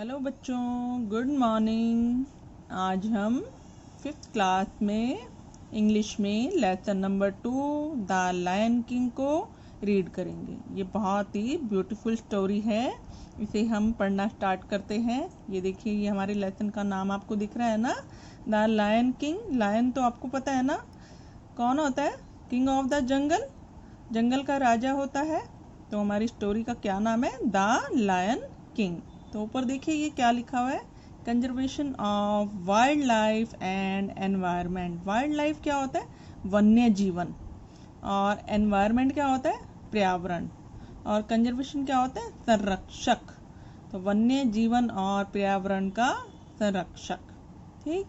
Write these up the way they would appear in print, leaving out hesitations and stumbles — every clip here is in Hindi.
हेलो बच्चों, गुड मॉर्निंग। आज हम 5th क्लास में इंग्लिश में lesson number 2 the lion King को रीड करेंगे। ये बहुत ही ब्यूटीफुल स्टोरी है। इसे हम पढ़ना स्टार्ट करते हैं। ये देखिए, ये हमारे लेसन का नाम आपको दिख रहा है ना, द लायन किंग। लायन तो आपको पता है ना कौन होता है? किंग ऑफ द जंगल, जंगल का राजा होता है। तो हमारी स्टोरी का क्या नाम है? The lion king. तो ऊपर देखिए ये क्या लिखा हुआ है, conservation of wild life and environment. Wild life क्या होता है? वन्य जीवन। और एनवायरनमेंट क्या होता है? पर्यावरण। और कंजर्वेशन क्या होता है? संरक्षक। तो वन्य जीवन और पर्यावरण का संरक्षक। ठीक,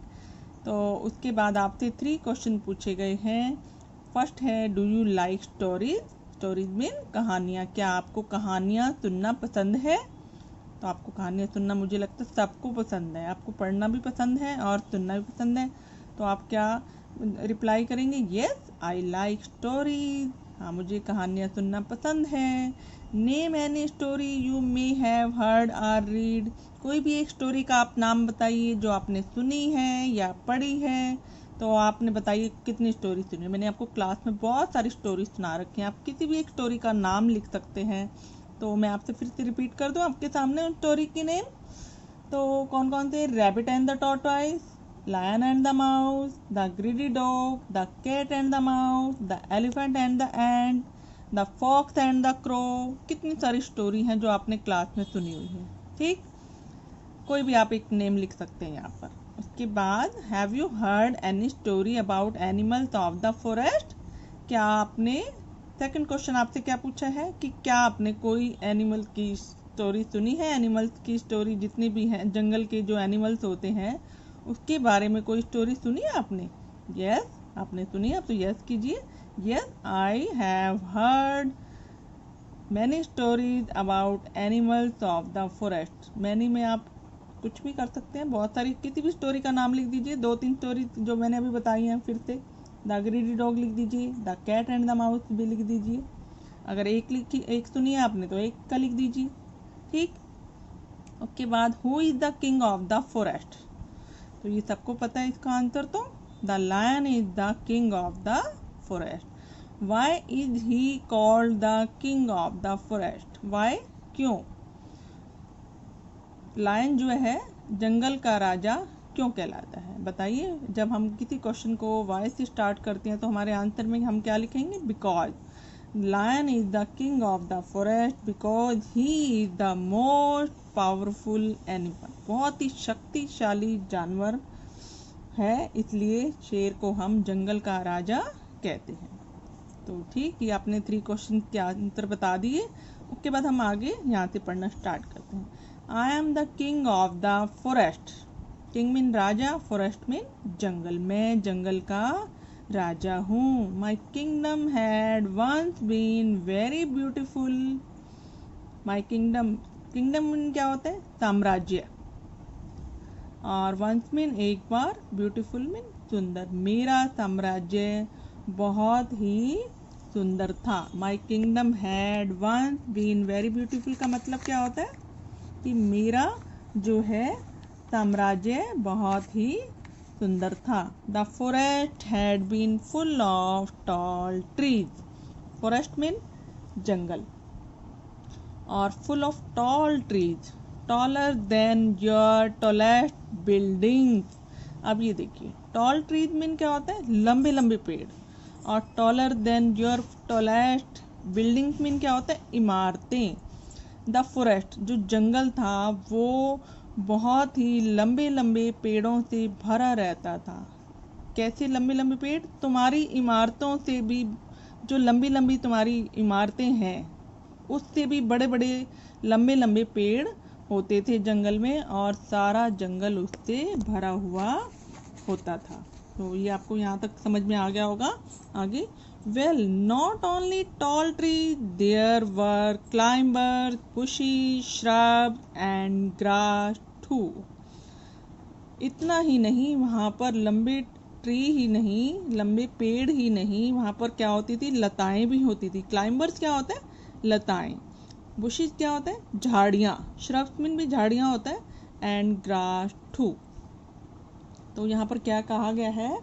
तो उसके बाद आपसे 3 क्वेश्चन पूछे गए हैं। फर्स्ट है, do you like stories? Stories mean कहानियाँ। क्या आपको कहानियाँ सुनना पसंद है? तो आपको कहानियाँ सुनना मुझे लगता है सबको पसंद है। आपको पढ़ना भी पसंद है और सुनना भी पसंद है। तो आप क्या रिप्लाई करेंगे? Yes, I like stories. हाँ, मुझे कहानियाँ सुनना पसंद है। Name any story you may have heard और रीड। कोई भी एक स्टोरी का आप नाम बताइए जो आपने सुनी है या पढ़ी है। तो आपने बताइए कितनी स्टोरी सुनी है। मैंने आपको क्लास में बहुत सारी स्टोरी सुना रखी हैं। आप किसी भी एक स्टोरी का नाम लिख सकते हैं। तो मैं आपसे फिर से रिपीट कर दूं आपके सामने उन स्टोरी की नेम। तो कौन कौन से? Rabbit and the tortoise, lion and the mouse, the greedy dog, the cat and the mouse, the elephant and the ant, the fox and the crow. कितनी सारी स्टोरी हैं जो आपने क्लास में सुनी हुई है। ठीक, कोई भी आप एक नेम लिख सकते हैं यहाँ पर। उसके बाद, have you heard any story about animals of the forest? क्या आपने, सेकंड क्वेश्चन आपसे क्या पूछा है कि क्या आपने कोई एनिमल की स्टोरी सुनी है? एनिमल्स की स्टोरी जितनी भी हैं, जंगल के जो एनिमल्स होते हैं उसके बारे में कोई स्टोरी सुनी है आपने? यस, आपने सुनी है। आप तो यस कीजिए। Yes, I have heard many stories about animals of the forest. Many में आप कुछ भी कर सकते हैं, बहुत सारी, किसी भी स्टोरी का नाम लिख दीजिए। 2-3 स्टोरी जो मैंने अभी बताई हैं फिर से। द ग्रीडी डॉग लिख दीजिए, the cat and the mouse भी लिख दीजिए। अगर एक सुनी है आपने तो एक का लिख दीजिए। ठीक, उसके बाद, who is the king of the forest? तो ये सबको पता है इसका आंसर। तो the lion is the king of the forest. Why is he called the king of the forest? Why, क्यों? लायन जो है जंगल का राजा क्यों कहलाता है? बताइए। जब हम किसी क्वेश्चन को वाई से स्टार्ट करते हैं तो हमारे आंसर में हम क्या लिखेंगे? Because lion is the king of the forest because he is the most powerful animal. बहुत ही शक्तिशाली जानवर है, इसलिए शेर को हम जंगल का राजा कहते हैं। तो ठीक, ये आपने 3 क्वेश्चन के आंसर बता दिए। उसके बाद हम आगे यहाँ से पढ़ना स्टार्ट करते हैं। I am the king of the forest. King mean राजा, फॉरेस्ट मीन जंगल। मैं जंगल का राजा हूँ। My kingdom had once been very beautiful. My kingdom, kingdom mean क्या होता है? साम्राज्य। और वंस मीन एक बार, ब्यूटीफुल मीन सुंदर। मेरा साम्राज्य बहुत ही सुंदर था। My kingdom had once been very beautiful का मतलब क्या होता है? कि मेरा जो है साम्राज्य बहुत ही सुंदर था। The forest had been full of tall trees. Forest mean जंगल, और full of tall trees, taller than your tallest buildings. अब ये देखिए, टॉल ट्रीज मीन क्या होता है? लंबे लंबे पेड़। और taller than your tallest buildings mean क्या होता है? इमारतें। द फॉरेस्ट जो जंगल था वो बहुत ही लंबे लंबे पेड़ों से भरा रहता था। कैसे लंबे लंबे पेड़? तुम्हारी इमारतों से भी, जो लंबी लंबी तुम्हारी इमारतें हैं उससे भी बड़े बड़े लंबे लंबे पेड़ होते थे जंगल में, और सारा जंगल उससे भरा हुआ होता था। तो ये आपको यहाँ तक समझ में आ गया होगा। आगे, well not only tall tree, there were climbers, bushy, shrub and grass too. इतना ही नहीं, वहाँ पर लंबे ट्री ही नहीं, लंबे पेड़ ही नहीं, वहाँ पर क्या होती थी? लताएं भी होती थी। क्लाइंबर्स क्या होता है? लताएं। बुशिज क्या होता है? झाड़ियाँ। श्रब्स मीन भी झाड़ियाँ होता है, and grass too। तो यहाँ पर क्या कहा गया है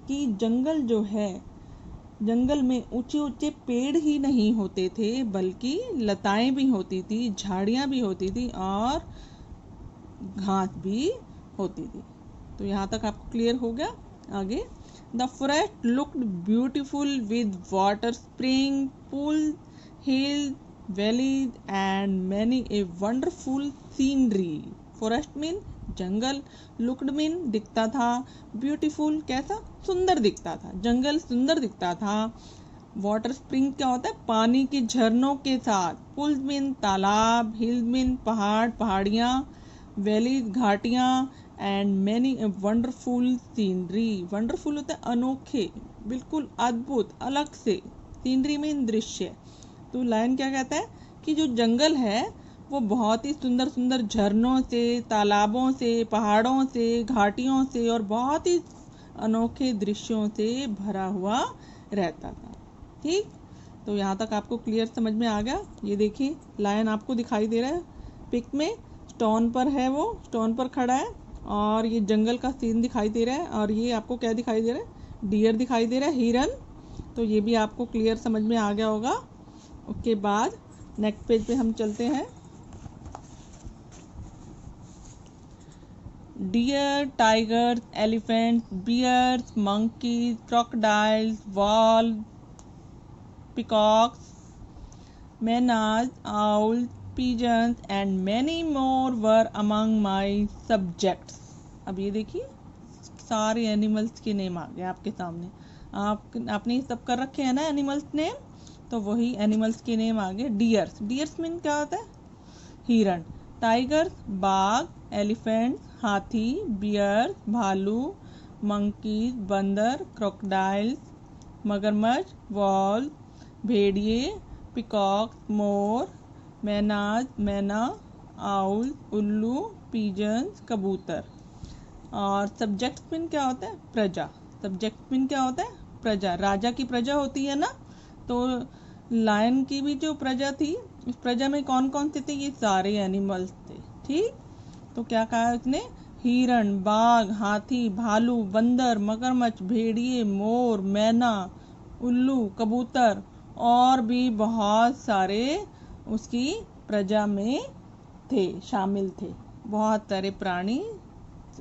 कि जंगल जो है, जंगल में ऊंचे ऊंचे पेड़ ही नहीं होते थे बल्कि लताएं भी होती थी, झाड़ियाँ भी होती थी और घास भी होती थी। तो यहाँ तक आपको क्लियर हो गया। आगे, the forest looked beautiful with water spring, pool, hill, valleys and many a wonderful scenery. Forest mean jungle, looked mean दिखता था, ब्यूटीफुल कैसा, सुंदर दिखता था, जंगल सुंदर दिखता था। वाटर स्प्रिंग क्या होता है, पानी के झरनों के साथ। पुल मीन तालाब, हिल मीन पहाड़, पहाड़ियाँ, वैलीज घाटियाँ, and many a wonderful scenery. Wonderful होता है अनोखे, बिल्कुल अद्भुत, अलग से। सीनरी मीन दृश्य। तो लायन क्या कहता है कि जो जंगल है वो बहुत ही सुंदर सुंदर झरनों से, तालाबों से, पहाड़ों से, घाटियों से और बहुत ही अनोखे दृश्यों से भरा हुआ रहता था। ठीक, तो यहाँ तक आपको क्लियर समझ में आ गया। ये देखिए लायन आपको दिखाई दे रहा है पिक में, स्टोन पर है, वो स्टोन पर खड़ा है और ये जंगल का सीन दिखाई दे रहा है। और ये आपको क्या दिखाई दे रहा है, डियर दिखाई दे रहा है, हिरन। तो ये भी आपको क्लियर समझ में आ गया होगा। उसके बाद नेक्स्ट पेज पे हम चलते हैं। Deer, tigers, elephants, bears, monkeys, crocodiles, wolf, peacocks, mynas, owls, pigeons and many more were among my subjects। अब ये देखिए सारे एनिमल्स के नेम आ गए आपके सामने। आपने सब कर रखे हैं ना एनिमल्स नेम, तो वही एनिमल्स के नेम आ गए। डियर्स, डियर्स मीन क्या होता है, हिरन। टाइगर्स बाघ, एलिफेंट हाथी, बियर्स भालू, मंकीज बंदर, क्रोकोडाइल्स मगरमच्छ, वॉल भेड़िए, पिकॉक मोर, मैनाज मैना, आउल उल्लू, पीजन्स कबूतर। और सब्जेक्ट मीन क्या होता है, प्रजा। सब्जेक्ट मीन क्या होता है, प्रजा। राजा की प्रजा होती है ना, तो लायन की भी जो प्रजा थी, इस प्रजा में कौन कौन से थे, ये सारे एनिमल्स थे। ठीक, तो क्या कहा उसने, हिरण, बाघ, हाथी, भालू, बंदर, मगरमच्छ, भेड़िए, मोर, मैना, उल्लू, कबूतर और भी बहुत सारे उसकी प्रजा में थे, शामिल थे। बहुत सारे प्राणी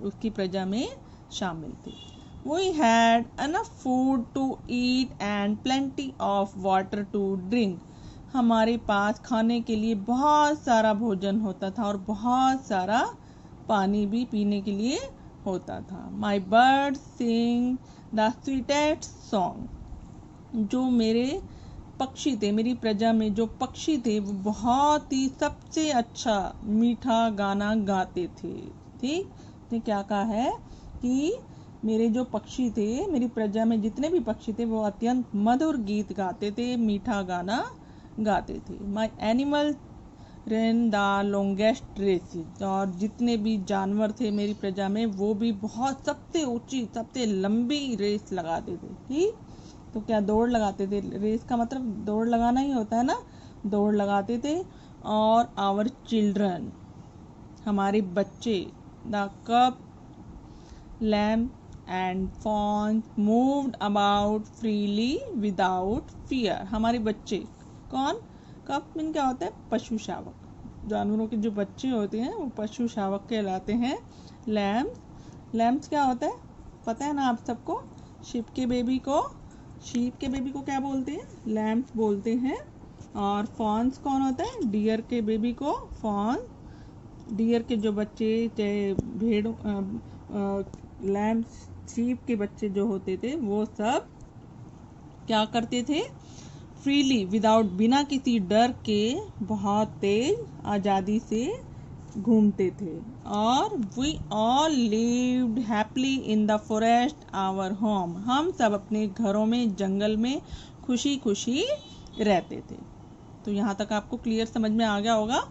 उसकी प्रजा में शामिल थे। We had enough food to eat and plenty of water to drink। हमारे पास खाने के लिए बहुत सारा भोजन होता था और बहुत सारा पानी भी पीने के लिए होता था। My birds sing the sweetest song। जो मेरे पक्षी थे, मेरी प्रजा में जो पक्षी थे वो बहुत ही सबसे अच्छा मीठा गाना गाते थे। ठीक, तो क्या कहा है कि मेरे जो पक्षी थे, मेरी प्रजा में जितने भी पक्षी थे वो अत्यंत मधुर गीत गाते थे, मीठा गाना गाते थे। My animal ran the longest races. और जितने भी जानवर थे मेरी प्रजा में वो भी बहुत सबसे ऊंची, सबसे लंबी रेस लगाते थे। ठीक, तो क्या दौड़ लगाते थे, रेस का मतलब दौड़ लगाना ही होता है ना, दौड़ लगाते थे। और आवर चिल्ड्रन, हमारे बच्चे, the cub, lamb and fawns moved about freely without fear. हमारे बच्चे कौन, कप मीन क्या होता है, पशु शावक। जानवरों के जो बच्चे होते हैं वो पशु शावक कहलाते हैं। लैम्स, लैम्स क्या होता है पता है ना आप सबको, शीप के बेबी को क्या बोलते हैं, लैम्स बोलते हैं। और फॉन्स कौन होता है, डियर के बेबी को फॉन्स। डियर के जो बच्चे, चाहे भेड़, लैम्स, शीप के बच्चे जो होते थे वो सब क्या करते थे, फ्रीली विदाउट, बिना किसी डर के बहुत तेज आज़ादी से घूमते थे। और we all lived happily in the forest our home. हम सब अपने घरों में, जंगल में खुशी खुशी रहते थे। तो यहाँ तक आपको क्लियर समझ में आ गया होगा।